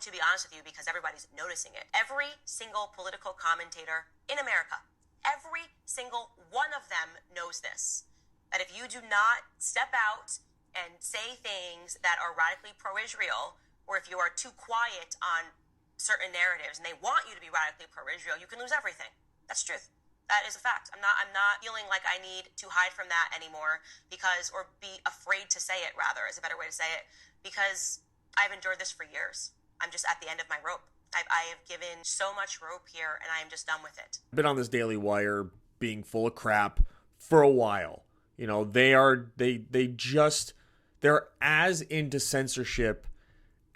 to be honest with you, because everybody's noticing it. Every single political commentator in America, every single one of them knows this, that if you do not step out and say things that are radically pro-Israel, or if you are too quiet on certain narratives and they want you to be radically pro-Israel, you can lose everything. That's the truth. That is a fact. I'm not feeling like I need to hide from that anymore or be afraid to say it, rather, is a better way to say it, because I've endured this for years. I'm just at the end of my rope. I have given so much rope here, and I am just done with it. I've been on this Daily Wire being full of crap for a while. You know, they're as into censorship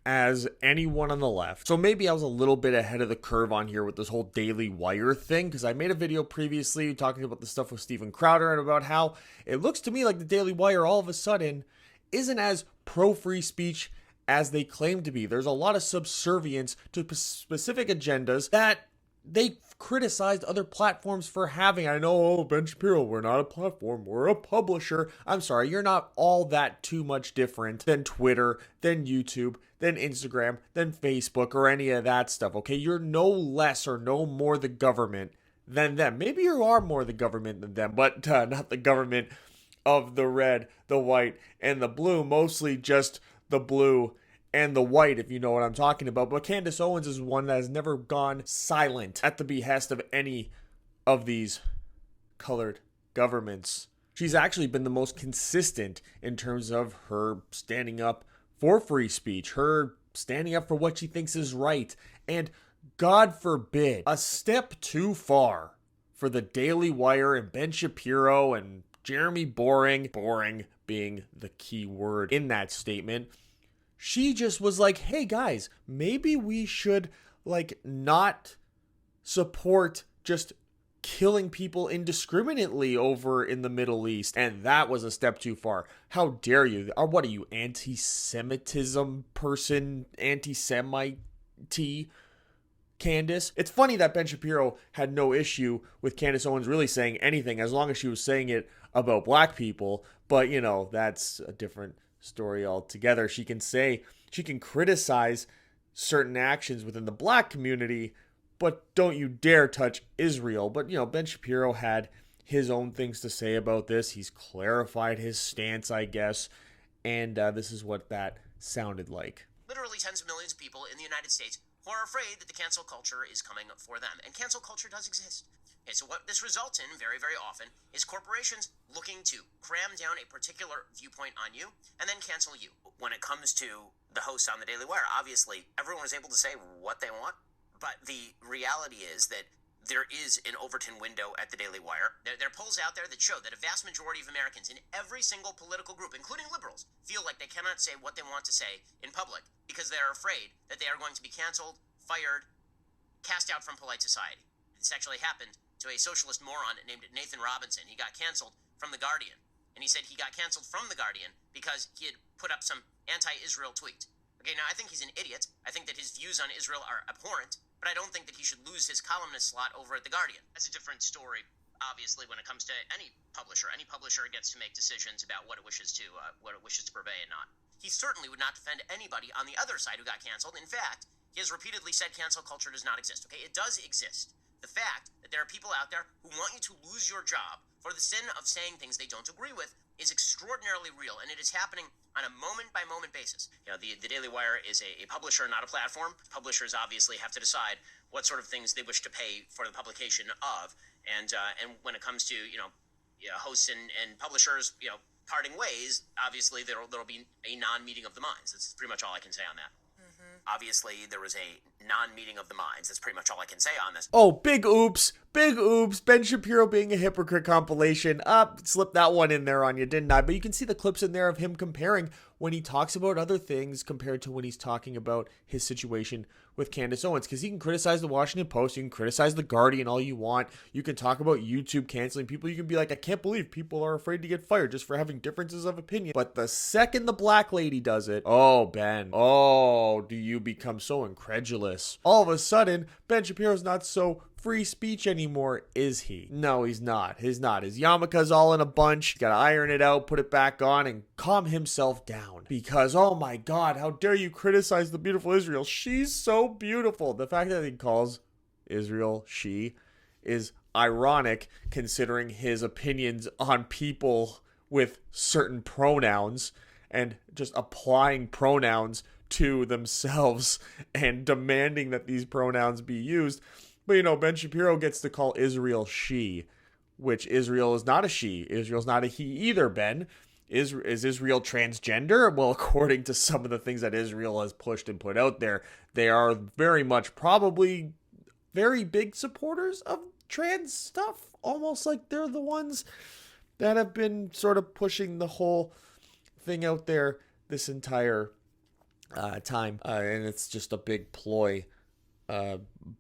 as anyone on the left. So maybe I was a little bit ahead of the curve on here with this whole Daily Wire thing, because I made a video previously talking about the stuff with Steven Crowder and about how it looks to me like the Daily Wire all of a sudden isn't as pro-free speech as they claim to be. There's a lot of subservience to specific agendas that they criticized other platforms for having. I know, Ben Shapiro, we're not a platform, we're a publisher. I'm sorry, you're not all that too much different than Twitter, than YouTube, than Instagram, than Facebook, or any of that stuff, okay? You're no less or no more the government than them. Maybe you are more the government than them, but not the government of the red, the white, and the blue. Mostly just the blue and the white, if you know what I'm talking about. But Candace Owens is one that has never gone silent at the behest of any of these colored governments. She's actually been the most consistent in terms of her standing up for free speech, her standing up for what she thinks is right, and God forbid, a step too far for the Daily Wire and Ben Shapiro and Jeremy Boring being the key word in that statement. She just was like, hey guys, maybe we should not support just killing people indiscriminately over in the Middle East. And that was a step too far. How dare you? Or what are you, anti-Semitism person? Anti-Semite? Candace? It's funny that Ben Shapiro had no issue with Candace Owens really saying anything as long as she was saying it about black people. But, you know, that's a different story altogether. She can criticize certain actions within the black community, but don't you dare touch Israel. But, you know, Ben Shapiro had his own things to say about this. He's clarified his stance, I guess. And this is what that sounded like. Literally tens of millions of people in the United States who are afraid that the cancel culture is coming for them. And cancel culture does exist. Okay, so what this results in very, very often is corporations looking to cram down a particular viewpoint on you and then cancel you. When it comes to the hosts on the Daily Wire, obviously everyone is able to say what they want, but the reality is that there is an Overton window at the Daily Wire. There are polls out there that show that a vast majority of Americans in every single political group, including liberals, feel like they cannot say what they want to say in public because they are afraid that they are going to be canceled, fired, cast out from polite society. This actually happened to a socialist moron named Nathan Robinson. He got canceled from The Guardian. And he said he got canceled from The Guardian because he had put up some anti-Israel tweet. Okay, now I think he's an idiot. I think that his views on Israel are abhorrent, but I don't think that he should lose his columnist slot over at The Guardian. That's a different story, obviously, when it comes to any publisher. Any publisher gets to make decisions about what it wishes to purvey and not. He certainly would not defend anybody on the other side who got canceled. In fact, he has repeatedly said cancel culture does not exist. Okay, it does exist. The fact that there are people out there who want you to lose your job for the sin of saying things they don't agree with is extraordinarily real, and it is happening on a moment-by-moment basis. You know, the Daily Wire is a publisher, not a platform. Publishers obviously have to decide what sort of things they wish to pay for the publication of, and when it comes to hosts and publishers, parting ways, obviously there'll be a non-meeting of the minds. That's pretty much all I can say on that. Obviously, there was a non-meeting of the minds. That's pretty much all I can say on this. Oh, big oops. Ben Shapiro being a hypocrite compilation. Slipped that one in there on you, didn't I? But you can see the clips in there of him comparing when he talks about other things compared to when he's talking about his situation with Candace Owens. Because he can criticize the Washington Post, you can criticize the Guardian all you want, you can talk about YouTube canceling people, you can be like, I can't believe people are afraid to get fired just for having differences of opinion. But the second the black lady does it, oh, Ben, do you become so incredulous? All of a sudden, Ben Shapiro's not so free speech anymore, is he? No, he's not. He's not. His yarmulke's all in a bunch. He's got to iron it out, put it back on, and calm himself down. Because, oh my God, how dare you criticize the beautiful Israel? She's so beautiful. The fact that he calls Israel she is ironic, considering his opinions on people with certain pronouns and just applying pronouns to themselves and demanding that these pronouns be used. But, you know, Ben Shapiro gets to call Israel she, which Israel is not a she. Israel's not a he either, Ben. Is Israel transgender? Well, according to some of the things that Israel has pushed and put out there, they are very much probably very big supporters of trans stuff. Almost like they're the ones that have been sort of pushing the whole thing out there this entire time. And it's just a big ploy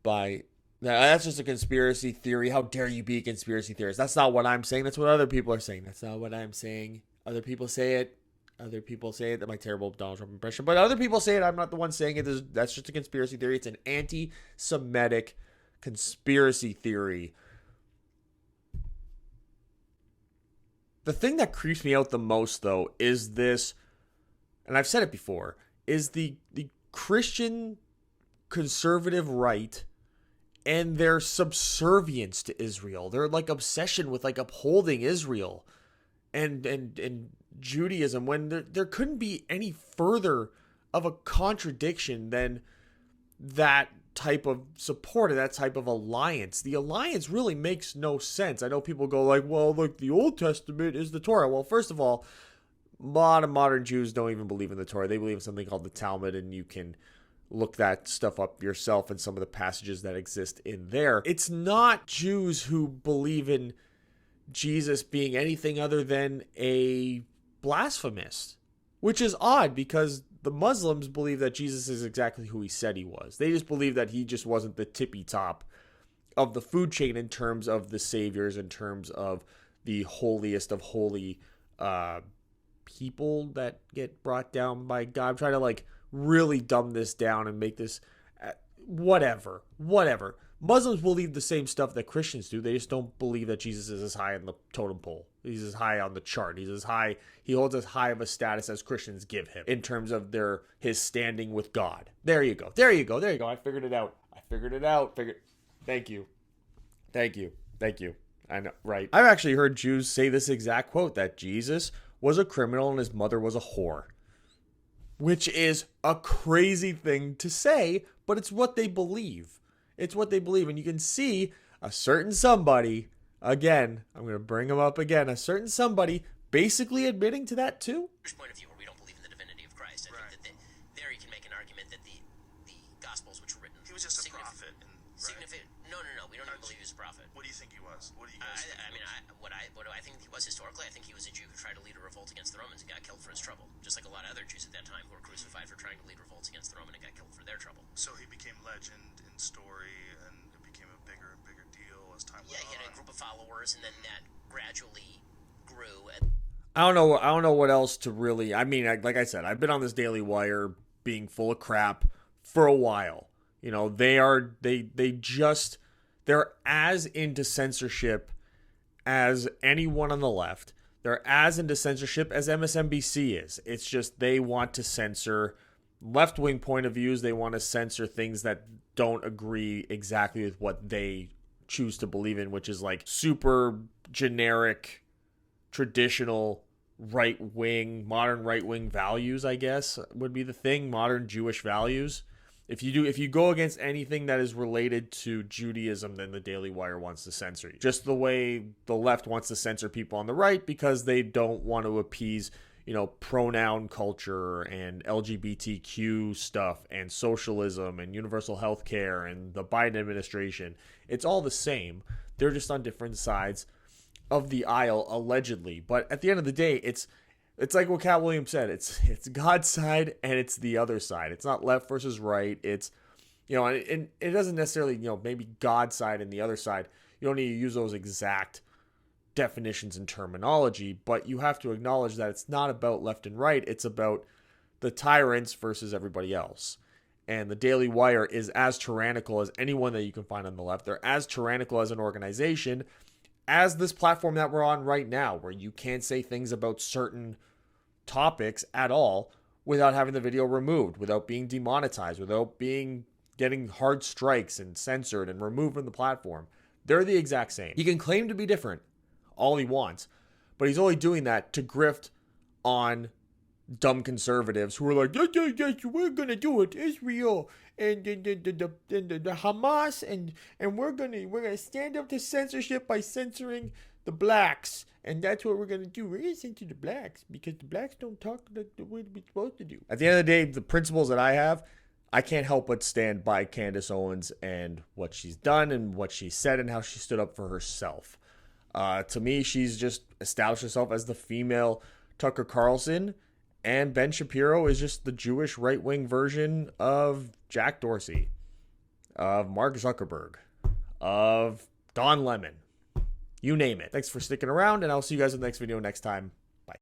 by... Now, that's just a conspiracy theory. How dare you be a conspiracy theorist? That's not what I'm saying. That's what other people are saying. That's not what I'm saying. Other people say it. Other people say it. That's my terrible Donald Trump impression. But other people say it. I'm not the one saying it. That's just a conspiracy theory. It's an anti-Semitic conspiracy theory. The thing that creeps me out the most, though, is this, and I've said it before, is the Christian conservative right and their subservience to Israel. Their like obsession with like upholding Israel and Judaism, when there couldn't be any further of a contradiction than that type of support and that type of alliance. The alliance really makes no sense. I know people go like, well, look, the Old Testament is the Torah. Well, first of all, a lot of modern Jews don't even believe in the Torah. They believe in something called the Talmud, and you can look that stuff up yourself and some of the passages that exist in there. It's not Jews who believe in Jesus being anything other than a blasphemist, which is odd because the Muslims believe that Jesus is exactly who he said he was. They just believe that he just wasn't the tippy top of the food chain in terms of the saviors, in terms of the holiest of holy people that get brought down by God. I'm trying to like really dumb this down and make this whatever. Muslims believe the same stuff that Christians do. They just don't believe that Jesus is as high on the totem pole. He's as high on the chart. He holds as high of a status as Christians give him in terms of his standing with God. There you go. I figured it out. Thank you. I know, right? I've actually heard Jews say this exact quote, that Jesus was a criminal and his mother was a whore. Which is a crazy thing to say, but it's what they believe. And you can see a certain somebody, again, I'm going to bring him up again, a certain somebody basically admitting to that too. Point of view where we don't believe in the divinity of Christ. I think that there you can make an argument that the Gospels which were written... He was just a prophet. No. We don't even believe he was a prophet. What do you think he was? What do you guys think? What do I think he was historically? I think he was a Jew who tried to lead a revolt against the Romans and got killed for his trouble. Just like a lot of other Jews at that time who were crucified for trying to lead revolts against the Roman and got killed for their trouble. So he became legend in story, and it became a bigger and bigger deal as time went on. Yeah, he had a group of followers, and then that gradually grew. I don't know what else to really... I mean, like I said, I've been on this Daily Wire being full of crap for a while. You know, they're as into censorship as anyone on the left. They're as into censorship as MSNBC is. It's just they want to censor left-wing point of views. They want to censor things that don't agree exactly with what they choose to believe in, which is like super generic, traditional modern right-wing values, I guess, would be the thing. Modern Jewish values. If you go against anything that is related to Judaism, then the Daily Wire wants to censor you. Just the way the left wants to censor people on the right because they don't want to appease, pronoun culture and LGBTQ stuff and socialism and universal health care and the Biden administration. It's all the same. They're just on different sides of the aisle, allegedly. But at the end of the day, it's like what Cat Williams said. It's God's side and it's the other side. It's not left versus right. It's, and it doesn't necessarily, maybe God's side and the other side. You don't need to use those exact definitions and terminology, but you have to acknowledge that it's not about left and right. It's about the tyrants versus everybody else. And the Daily Wire is as tyrannical as anyone that you can find on the left. They're as tyrannical as an organization as this platform that we're on right now, where you can't say things about certain topics at all without having the video removed, without being demonetized, without getting hard strikes and censored and removed from the platform. They're the exact same. He can claim to be different all he wants, but he's only doing that to grift on dumb conservatives who are like, yes, we're gonna do it, Israel and the Hamas, and we're gonna stand up to censorship by censoring the blacks, and that's what we're gonna do. We're gonna censor the blacks because the blacks don't talk the way we're supposed to do. At the end of the day, the principles that I have, I can't help but stand by Candace Owens and what she's done and what she said and how she stood up for herself. To me, she's just established herself as the female Tucker Carlson, and Ben Shapiro is just the Jewish right-wing version of Jack Dorsey, of Mark Zuckerberg, of Don Lemon. You name it. Thanks for sticking around, and I'll see you guys in the next video next time.